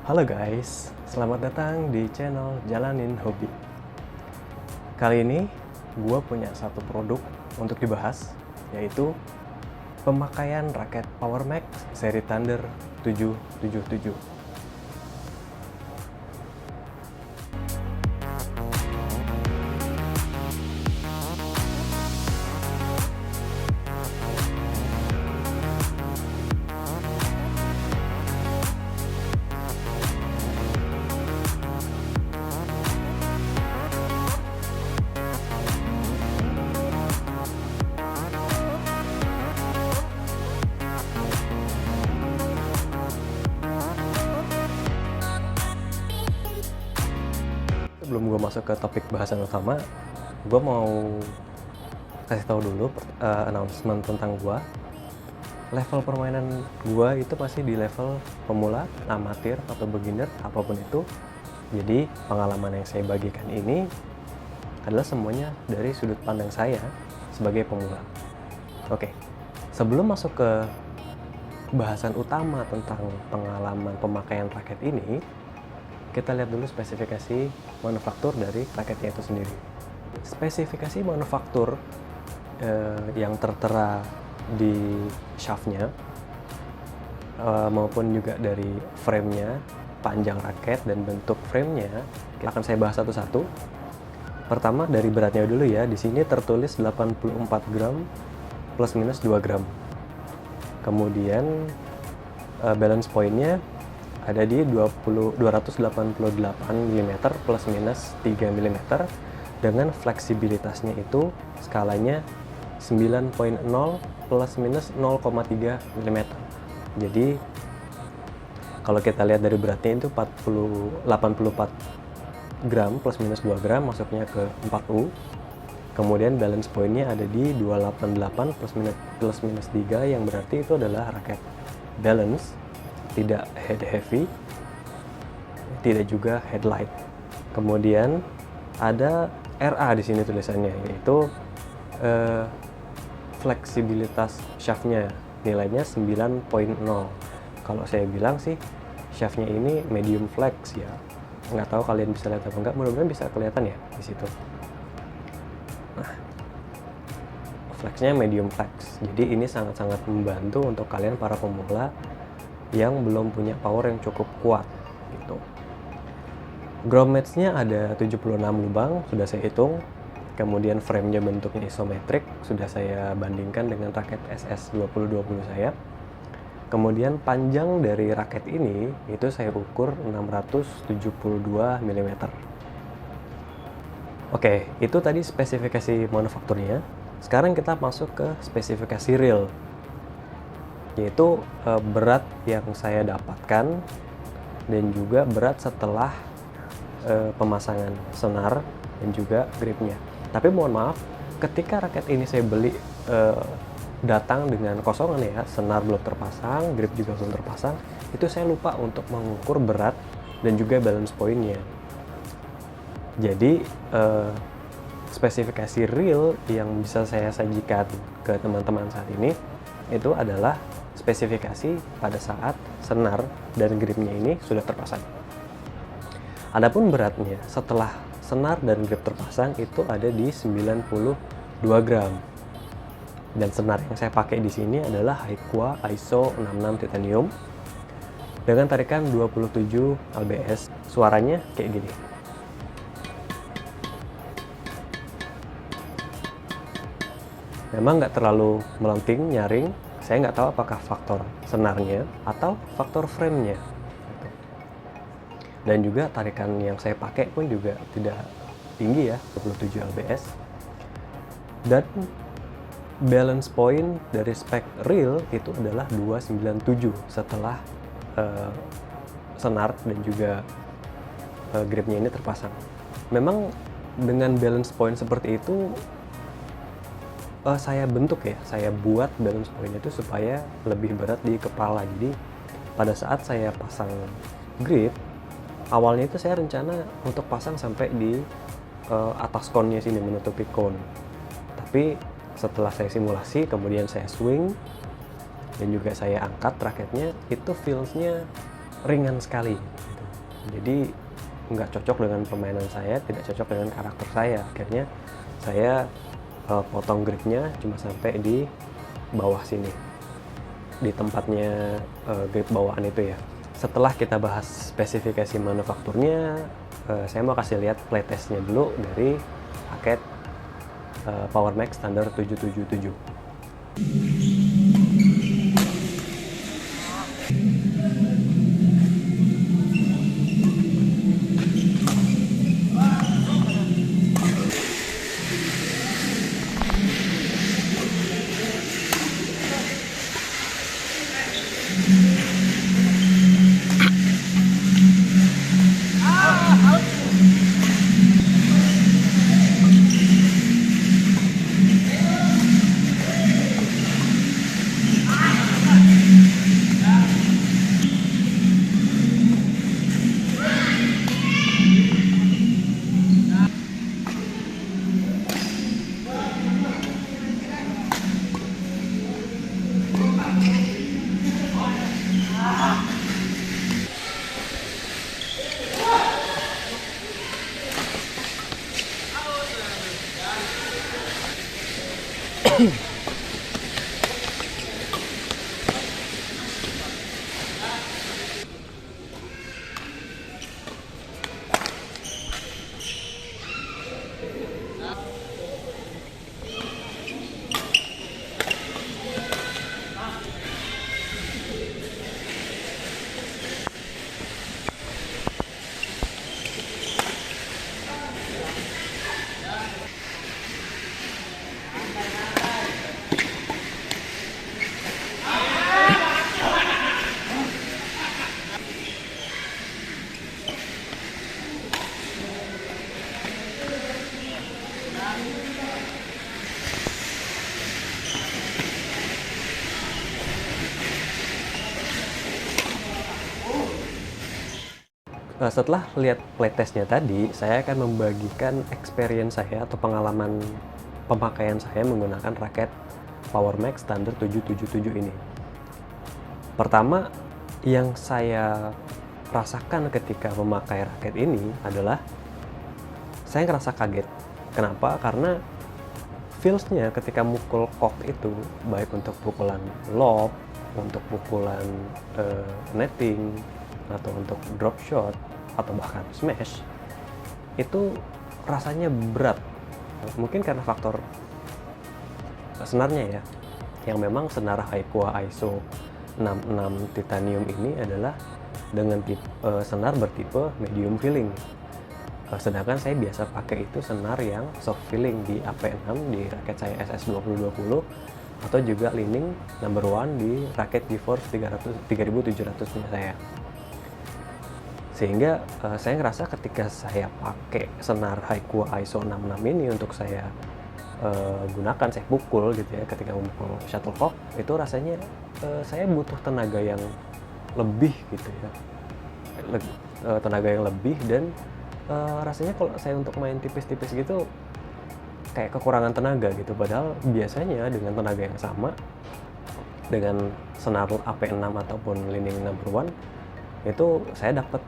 Halo guys, selamat datang di channel Jalanin Hobi. Kali ini gue punya satu produk untuk dibahas, yaitu pemakaian raket Power Max seri Thunder 777. Sebelum gue masuk ke topik bahasan utama, gue mau kasih tahu dulu announcement tentang gue. Level permainan gue itu masih di level pemula, amatir, atau beginner, apapun itu. Jadi pengalaman yang saya bagikan ini adalah semuanya dari sudut pandang saya sebagai pemula. Oke, sebelum masuk ke bahasan utama tentang pengalaman pemakaian raket ini, kita lihat dulu spesifikasi manufaktur dari raketnya itu sendiri. Spesifikasi manufaktur yang tertera di shaftnya maupun juga dari framenya, panjang raket dan bentuk framenya akan saya bahas satu-satu. Pertama dari beratnya dulu ya. Di sini tertulis 84 gram plus minus 2 gram. Kemudian balance point-nya ada di 288 mm plus minus 3 mm dengan fleksibilitasnya itu skalanya 9.0 plus minus 0,3 mm. Jadi kalau kita lihat dari beratnya itu 84 gram plus minus 2 gram masuknya ke 4U. Kemudian balance point-nya ada di 288 plus minus 3 yang berarti itu adalah raket balance, tidak head heavy, tidak juga headlight. Kemudian ada RA di sini tulisannya, yaitu fleksibilitas shaftnya nilainya 9.0. Kalau saya bilang sih shaftnya ini medium flex ya. Nggak tahu kalian bisa lihat apa enggak, mudah-mudahan bisa kelihatan ya di situ. Nah, flexnya medium flex. Jadi ini sangat-sangat membantu untuk kalian para pemula yang belum punya power yang cukup kuat gitu. Grommetsnya ada 76 lubang, sudah saya hitung. Kemudian frame-nya bentuknya isometrik, sudah saya bandingkan dengan raket SS2020 saya. Kemudian panjang dari raket ini itu saya ukur 672 mm. Oke, itu tadi spesifikasi manufakturnya. Sekarang kita masuk ke spesifikasi real, yaitu berat yang saya dapatkan dan juga berat setelah pemasangan senar dan juga gripnya. Tapi mohon maaf, ketika raket ini saya beli datang dengan kosongan ya, senar belum terpasang, grip juga belum terpasang, itu saya lupa untuk mengukur berat dan juga balance point-nya. Jadi spesifikasi real yang bisa saya sajikan ke teman-teman saat ini itu adalah spesifikasi pada saat senar dan gripnya ini sudah terpasang. Adapun beratnya setelah senar dan grip terpasang itu ada di 92 gram. Dan senar yang saya pakai di sini adalah Haiwa ISO 66 titanium dengan tarikan 27 lbs. Suaranya kayak gini. Memang nggak terlalu melenting, nyaring. Saya nggak tahu apakah faktor senarnya atau faktor framenya. Dan juga tarikan yang saya pakai pun juga tidak tinggi ya, 27 lbs. Dan balance point dari spek real itu adalah 297 setelah senar dan juga gripnya ini terpasang. Memang dengan balance point seperti itu saya bentuk ya, saya buat balance point itu supaya lebih berat di kepala. Jadi pada saat saya pasang grip, awalnya itu saya rencana untuk pasang sampai di atas cone-nya sini, menutupi cone. Tapi setelah saya simulasi, kemudian saya swing dan juga saya angkat raketnya, itu feels-nya ringan sekali gitu. Jadi nggak cocok dengan permainan saya, tidak cocok dengan karakter saya. Akhirnya saya potong gripnya cuma sampai di bawah sini, di tempatnya grip bawaan itu ya. Setelah kita bahas spesifikasi manufakturnya, saya mau kasih lihat playtestnya dulu dari paket Power Max standar 777. Setelah lihat playtestnya tadi, saya akan membagikan experience saya atau pengalaman pemakaian saya menggunakan raket Power Max standar 777 ini. Pertama, yang saya rasakan ketika memakai raket ini adalah saya ngerasa kaget. Kenapa? Karena feels-nya ketika mukul kok itu, baik untuk pukulan lob, untuk pukulan netting, atau untuk drop shot, atau bahkan smash, itu rasanya berat. Mungkin karena faktor senarnya ya, yang memang senar Haiwa ISO 66 titanium ini adalah dengan senar bertipe medium filling. Sedangkan saya biasa pakai itu senar yang soft filling di AP6 di raket saya SS2020, atau juga leaning number one di raket GeForce 3700 punya saya. Sehingga saya ngerasa ketika saya pakai senar Haiwa ISO 66 ini untuk saya gunakan, saya pukul gitu ya, ketika memukul shuttlecock, itu rasanya saya butuh tenaga yang lebih gitu ya, tenaga yang lebih, dan rasanya kalau saya untuk main tipis-tipis gitu kayak kekurangan tenaga gitu. Padahal biasanya dengan tenaga yang sama, dengan senar AP6 ataupun leaning number one, itu saya dapat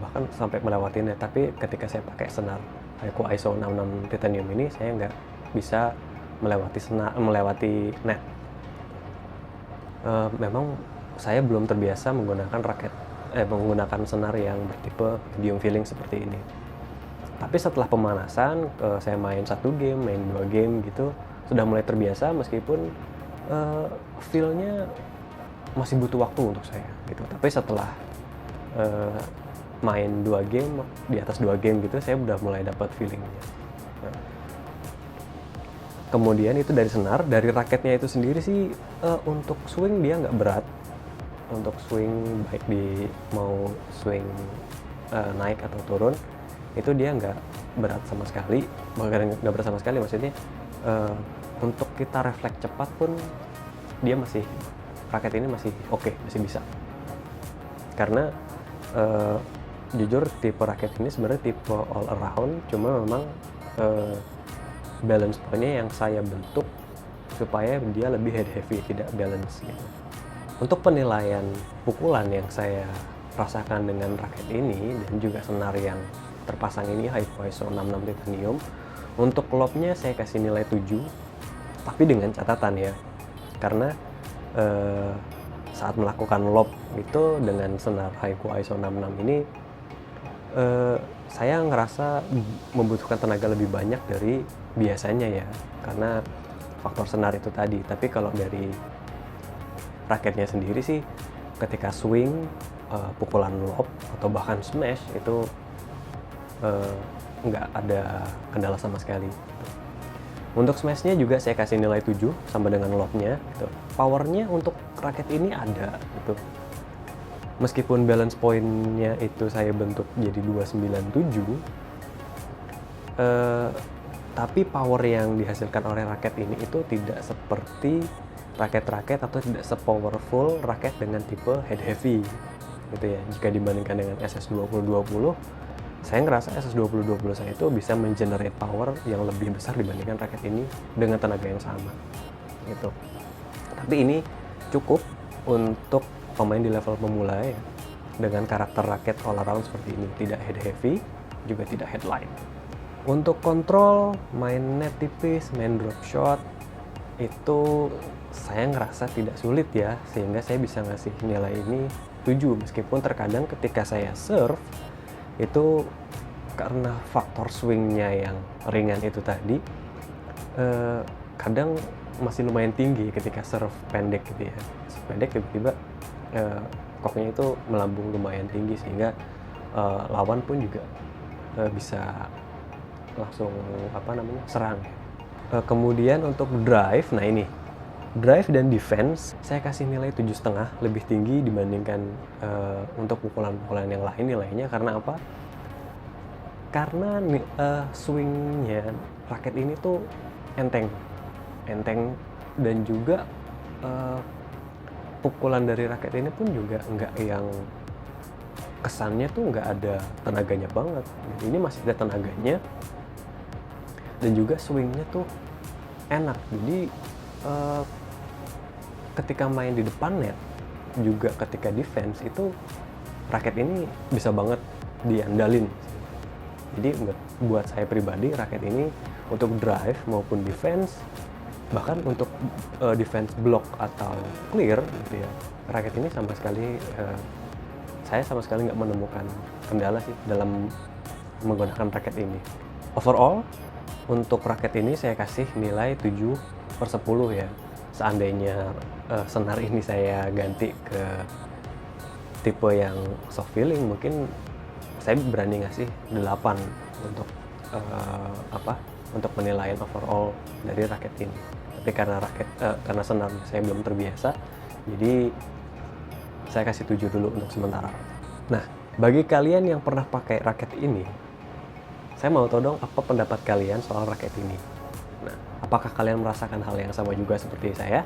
bahkan sampai melewatinya. Tapi ketika saya pakai senar Haiwa ISO 66 titanium ini, saya nggak bisa melewati net. Memang saya belum terbiasa menggunakan senar yang bertipe medium filling seperti ini. Tapi setelah pemanasan, saya main 1 game, main 2 game gitu, sudah mulai terbiasa, meskipun feel-nya masih butuh waktu untuk saya gitu. Tapi setelah main 2 game, di atas 2 game gitu, saya udah mulai dapat feelingnya. Kemudian itu dari senar, dari raketnya itu sendiri sih, untuk swing dia nggak berat. Untuk swing, baik di mau swing naik atau turun, itu dia nggak berat sama sekali. Bahkan nggak berat sama sekali, maksudnya untuk kita refleks cepat pun dia raket ini masih oke, masih bisa. Karena jujur tipe raket ini sebenarnya tipe all around, cuma memang balance point-nya yang saya bentuk supaya dia lebih head heavy, tidak balance gitu. Untuk penilaian pukulan yang saya rasakan dengan raket ini dan juga senar yang terpasang ini Haiku ISO 66 titanium, untuk lob-nya saya kasih nilai 7, tapi dengan catatan ya, karena saat melakukan lob itu dengan senar Haiku ISO 66 ini saya ngerasa membutuhkan tenaga lebih banyak dari biasanya ya, karena faktor senar itu tadi. Tapi kalau dari raketnya sendiri sih, ketika swing, pukulan lob atau bahkan smash itu nggak ada kendala sama sekali. Untuk smashnya juga saya kasih nilai 7 sama dengan lobnya gitu. Powernya untuk raket ini ada gitu. Meskipun balance point-nya itu saya bentuk jadi 297, tapi power yang dihasilkan oleh raket ini itu tidak seperti raket-raket atau tidak se-powerful raket dengan tipe head heavy gitu ya. Jika dibandingkan dengan SS2020, saya ngerasa SS2020 saya itu bisa mengenerate power yang lebih besar dibandingkan raket ini dengan tenaga yang sama gitu. Tapi ini cukup untuk pemain di level pemula ya, dengan karakter raket all around seperti ini, tidak head heavy, juga tidak head light. Untuk kontrol, main net tipis, main drop shot, itu saya ngerasa tidak sulit ya, sehingga saya bisa ngasih nilai ini 7, meskipun terkadang ketika saya serve, itu karena faktor swingnya yang ringan itu tadi, kadang masih lumayan tinggi ketika serve pendek gitu ya. Serve pendek tiba-tiba koknya itu melambung lumayan tinggi, sehingga lawan pun juga bisa langsung serang. Kemudian untuk drive, nah ini drive dan defense saya kasih nilai 7,5, lebih tinggi dibandingkan untuk pukulan-pukulan yang lain nilainya. Karena apa? Karena swingnya raket ini tuh enteng dan juga pukulan dari raket ini pun juga nggak yang kesannya tuh nggak ada tenaganya banget. Ini masih ada tenaganya dan juga swingnya tuh enak. Jadi ketika main di depan net, juga ketika defense itu raket ini bisa banget diandalin. Jadi buat saya pribadi, raket ini untuk drive maupun defense, bahkan untuk defense block atau clear gitu ya, raket ini saya sama sekali nggak menemukan kendala sih dalam menggunakan raket ini. Overall untuk raket ini saya kasih nilai 7/10 ya. Seandainya senar ini saya ganti ke tipe yang soft feeling, mungkin saya berani ngasih 8 untuk untuk penilaian overall dari raket ini. Tapi karena senar saya belum terbiasa, jadi saya kasih 7 dulu untuk sementara. Nah, bagi kalian yang pernah pakai raket ini, saya mau tahu dong apa pendapat kalian soal raket ini. Nah, apakah kalian merasakan hal yang sama juga seperti saya?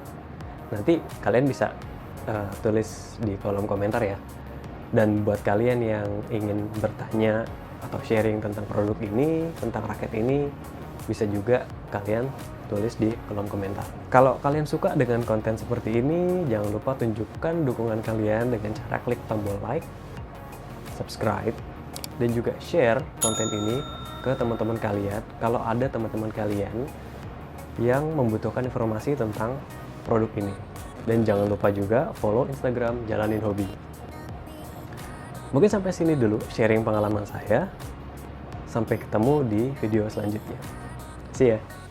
Nanti kalian bisa tulis di kolom komentar ya. Dan buat kalian yang ingin bertanya atau sharing tentang produk ini, tentang raket ini, bisa juga kalian tulis di kolom komentar. Kalau kalian suka dengan konten seperti ini, jangan lupa tunjukkan dukungan kalian dengan cara klik tombol like, subscribe, dan juga share konten ini ke teman-teman kalian kalau ada teman-teman kalian yang membutuhkan informasi tentang produk ini. Dan jangan lupa juga follow Instagram Jalanin Hobi. Mungkin sampai sini dulu sharing pengalaman saya. Sampai ketemu di video selanjutnya. See ya!